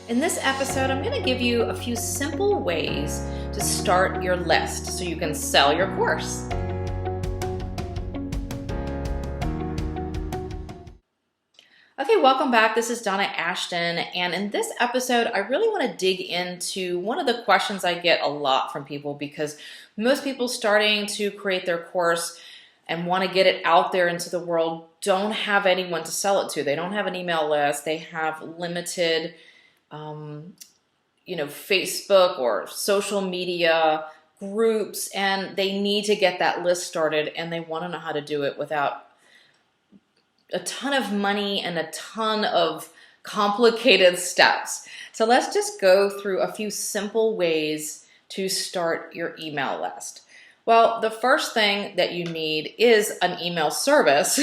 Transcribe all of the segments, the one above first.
In this episode, I'm going to give you a few simple ways to start your list so you can sell your course. Okay, welcome back. This is Donna Ashton, and in this episode, I really want to dig into one of the questions I get a lot from people, because most people starting to create their course and want to get it out there into the world don't have anyone to sell it to. They don't have an email list. They have limited Facebook or social media groups, and they need to get that list started, and they want to know how to do it without a ton of money and a ton of complicated steps. So let's just go through a few simple ways to start your email list. Well, the first thing that you need is an email service.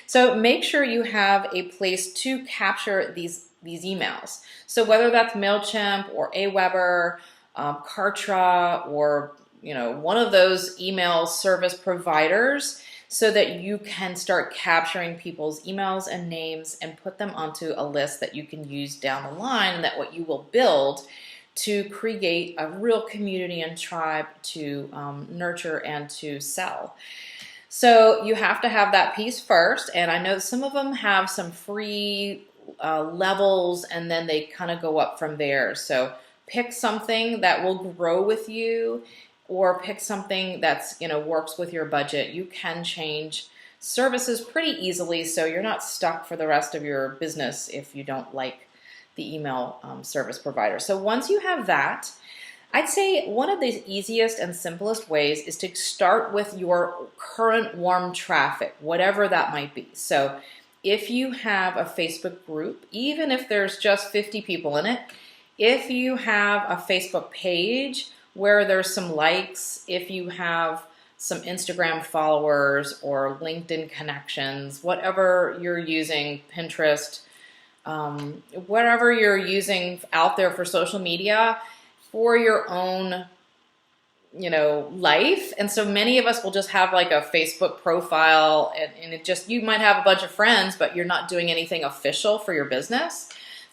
So make sure you have a place to capture these emails. So whether that's MailChimp or Aweber, Kartra, or one of those email service providers, so that you can start capturing people's emails and names and put them onto a list that you can use down the line, and that what you will build to create a real community and tribe to nurture and to sell. So you have to have that piece first, and I know some of them have some free levels, and then they kind of go up from there. So pick something that will grow with you, or pick something that's works with your budget. You can change services pretty easily, so you're not stuck for the rest of your business if you don't like the email service provider. So once you have that, I'd say one of the easiest and simplest ways is to start with your current warm traffic, whatever that might be. So if you have a Facebook group, even if there's just 50 people in it, if you have a Facebook page where there's some likes, if you have some Instagram followers or LinkedIn connections, whatever you're using, Pinterest, whatever you're using out there for social media for your own, life. And so many of us will just have like a Facebook profile, and it just, you might have a bunch of friends, but you're not doing anything official for your business.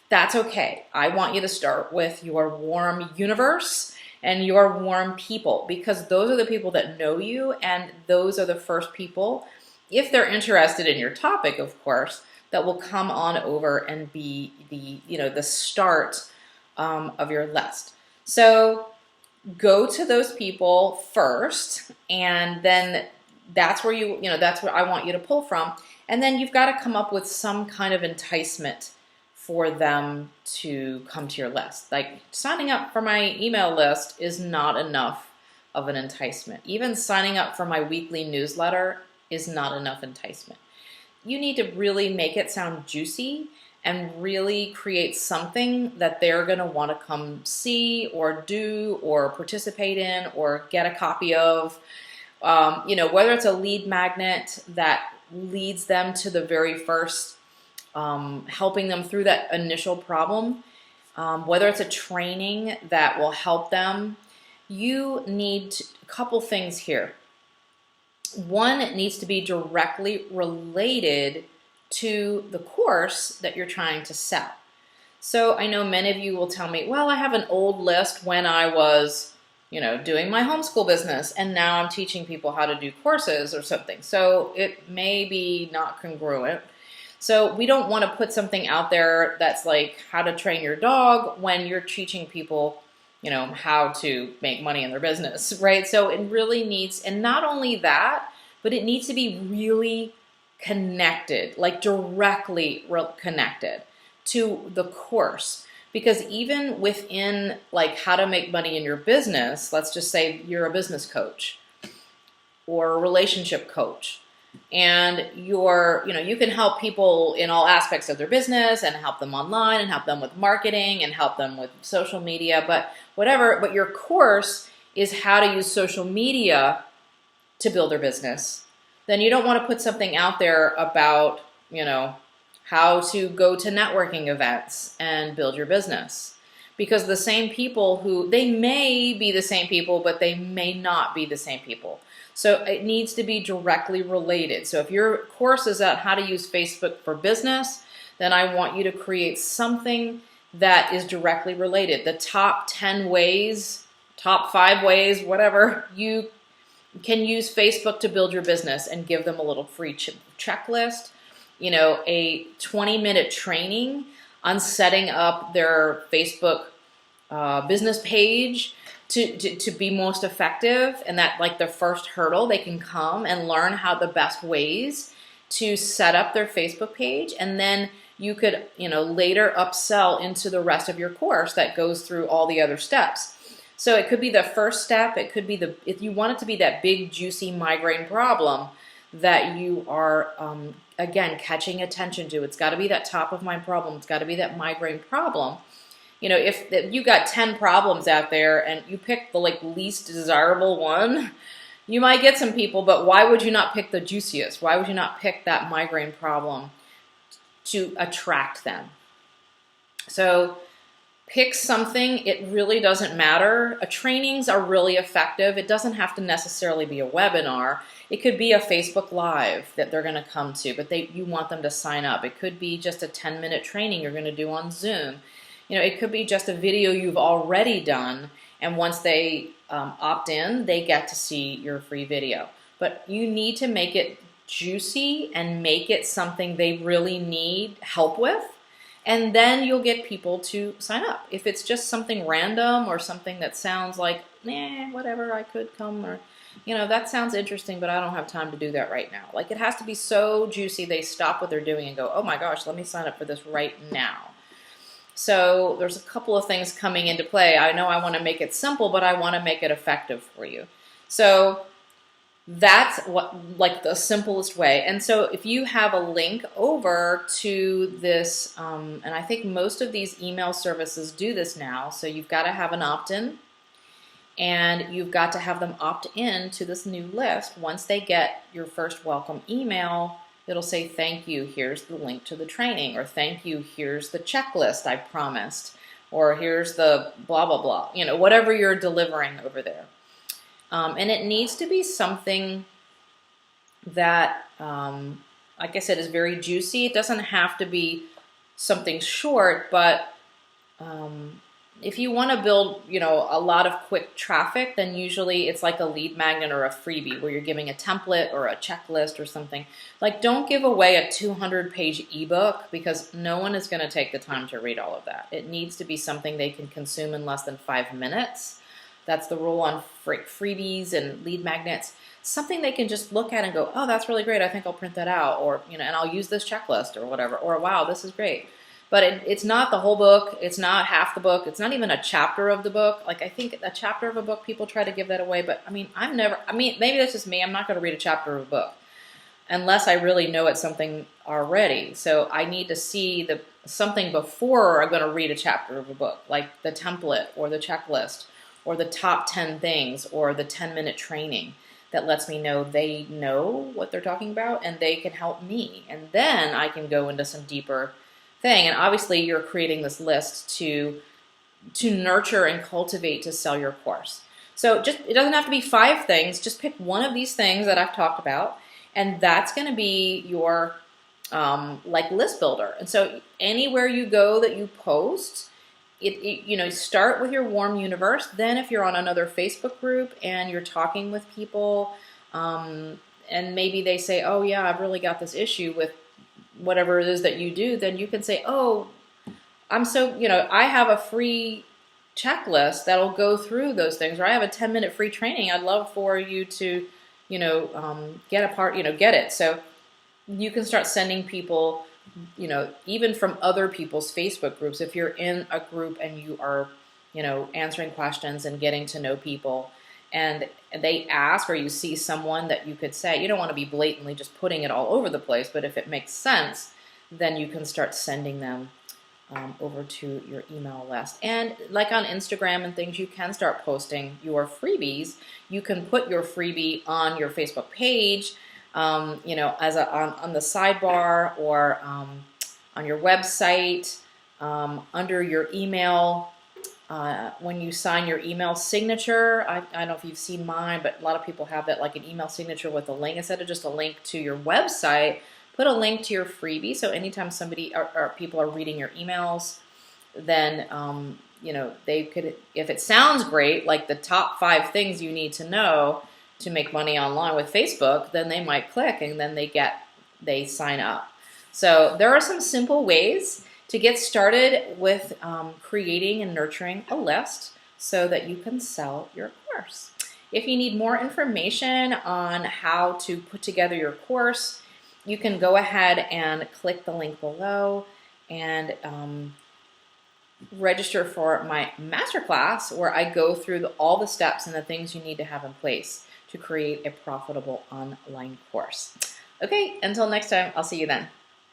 That's okay. I want you to start with your warm universe and your warm people, because those are the people that know you, and those are the first people, if they're interested in your topic, of course, that will come on over and be the start of your list. So go to those people first, and then that's where that's what I want you to pull from. And then you've got to come up with some kind of enticement for them to come to your list. Like, signing up for my email list is not enough of an enticement. Even signing up for my weekly newsletter is not enough enticement. You need to really make it sound juicy and really create something that they're going to want to come see or do or participate in or get a copy of. Whether it's a lead magnet that leads them to the very first, helping them through that initial problem, whether it's a training that will help them. You need a couple things here. One, it needs to be directly related to the course that you're trying to sell. So I know many of you will tell me, well, I have an old list when I was, doing my homeschool business, and now I'm teaching people how to do courses or something. So it may be not congruent. So we don't want to put something out there that's like how to train your dog when you're teaching people, how to make money in their business, right? So it really needs, and not only that, but it needs to be really connected, like directly connected to the course. Because even within like how to make money in your business, let's just say you're a business coach or a relationship coach, and you can help people in all aspects of their business, and help them online, and help them with marketing, and help them with social media, but your course is how to use social media to build their business. Then you don't want to put something out there about, how to go to networking events and build your business. Because the same people they may be the same people, but they may not be the same people. So it needs to be directly related. So if your course is on how to use Facebook for business, then I want you to create something that is directly related. The top 10 ways, top 5 ways, whatever, you can use Facebook to build your business, and give them a little free checklist, a 20-minute training on setting up their Facebook business page to be most effective. And that, like, the first hurdle, they can come and learn how the best ways to set up their Facebook page. And then you could, later upsell into the rest of your course that goes through all the other steps. So it could be the first step. It could be if you want it to be that big, juicy migraine problem that you are, again, catching attention to. It's got to be that top of mind problem. It's got to be that migraine problem. If you got 10 problems out there and you pick the least desirable one, you might get some people, but why would you not pick the juiciest? Why would you not pick that migraine problem to attract them? So pick something. It really doesn't matter. Trainings are really effective. It doesn't have to necessarily be a webinar. It could be a Facebook Live that they're going to come to, but you want them to sign up. It could be just a 10-minute training you're going to do on Zoom. It could be just a video you've already done, and once they opt in, they get to see your free video. But you need to make it juicy and make it something they really need help with. And then you'll get people to sign up. If it's just something random or something that sounds like, whatever, I could come, or, that sounds interesting, but I don't have time to do that right now. Like, it has to be so juicy they stop what they're doing and go, oh my gosh, let me sign up for this right now. So there's a couple of things coming into play. I know I want to make it simple, but I want to make it effective for you. So that's the simplest way. And so if you have a link over to this, and I think most of these email services do this now, so you've got to have an opt-in, and you've got to have them opt in to this new list. Once they get your first welcome email, it'll say, thank you, here's the link to the training, or thank you, here's the checklist I promised, or here's the blah, blah, blah, whatever you're delivering over there. And it needs to be something that, like I said, is very juicy. It doesn't have to be something short, but if you want to build, a lot of quick traffic, then usually it's like a lead magnet or a freebie where you're giving a template or a checklist or something. Like, don't give away a 200-page ebook, because no one is going to take the time to read all of that. It needs to be something they can consume in less than 5 minutes. That's the rule on freebies and lead magnets. Something they can just look at and go, oh, that's really great. I think I'll print that out, or, and I'll use this checklist or whatever, or wow, this is great. But it's not the whole book. It's not half the book. It's not even a chapter of the book. Like, I think a chapter of a book, people try to give that away, but maybe that's just me. I'm not going to read a chapter of a book unless I really know it's something already. So I need to see something before I'm going to read a chapter of a book, like the template or the checklist, or the top 10 things, or the 10-minute training that lets me know they know what they're talking about and they can help me. And then I can go into some deeper thing. And obviously you're creating this list to nurture and cultivate to sell your course. So it doesn't have to be 5 things. Just pick one of these things that I've talked about, and that's going to be your list builder. And so anywhere you go that you post, start with your warm universe. Then if you're on another Facebook group and you're talking with people, and maybe they say, oh yeah, I've really got this issue with whatever it is that you do, then you can say, oh, I have a free checklist that'll go through those things, or I have a 10-minute free training. I'd love for you to, get it. So you can start sending people, even from other people's Facebook groups. If you're in a group and you are, answering questions and getting to know people, and they ask, or you see someone that you could say, you don't want to be blatantly just putting it all over the place, but if it makes sense, then you can start sending them over to your email list. And like on Instagram and things, you can start posting your freebies. You can put your freebie on your Facebook page, on the sidebar, or on your website, under your email. When you sign your email signature, I don't know if you've seen mine, but a lot of people have that, like an email signature with a link. Instead of just a link to your website, put a link to your freebie. So anytime somebody or people are reading your emails, then they could, if it sounds great, like the top 5 things you need to know to make money online with Facebook, then they might click and then they sign up. So there are some simple ways to get started with creating and nurturing a list so that you can sell your course. If you need more information on how to put together your course, you can go ahead and click the link below and register for my masterclass, where I go through all the steps and the things you need to have in place to create a profitable online course. Okay, until next time, I'll see you then.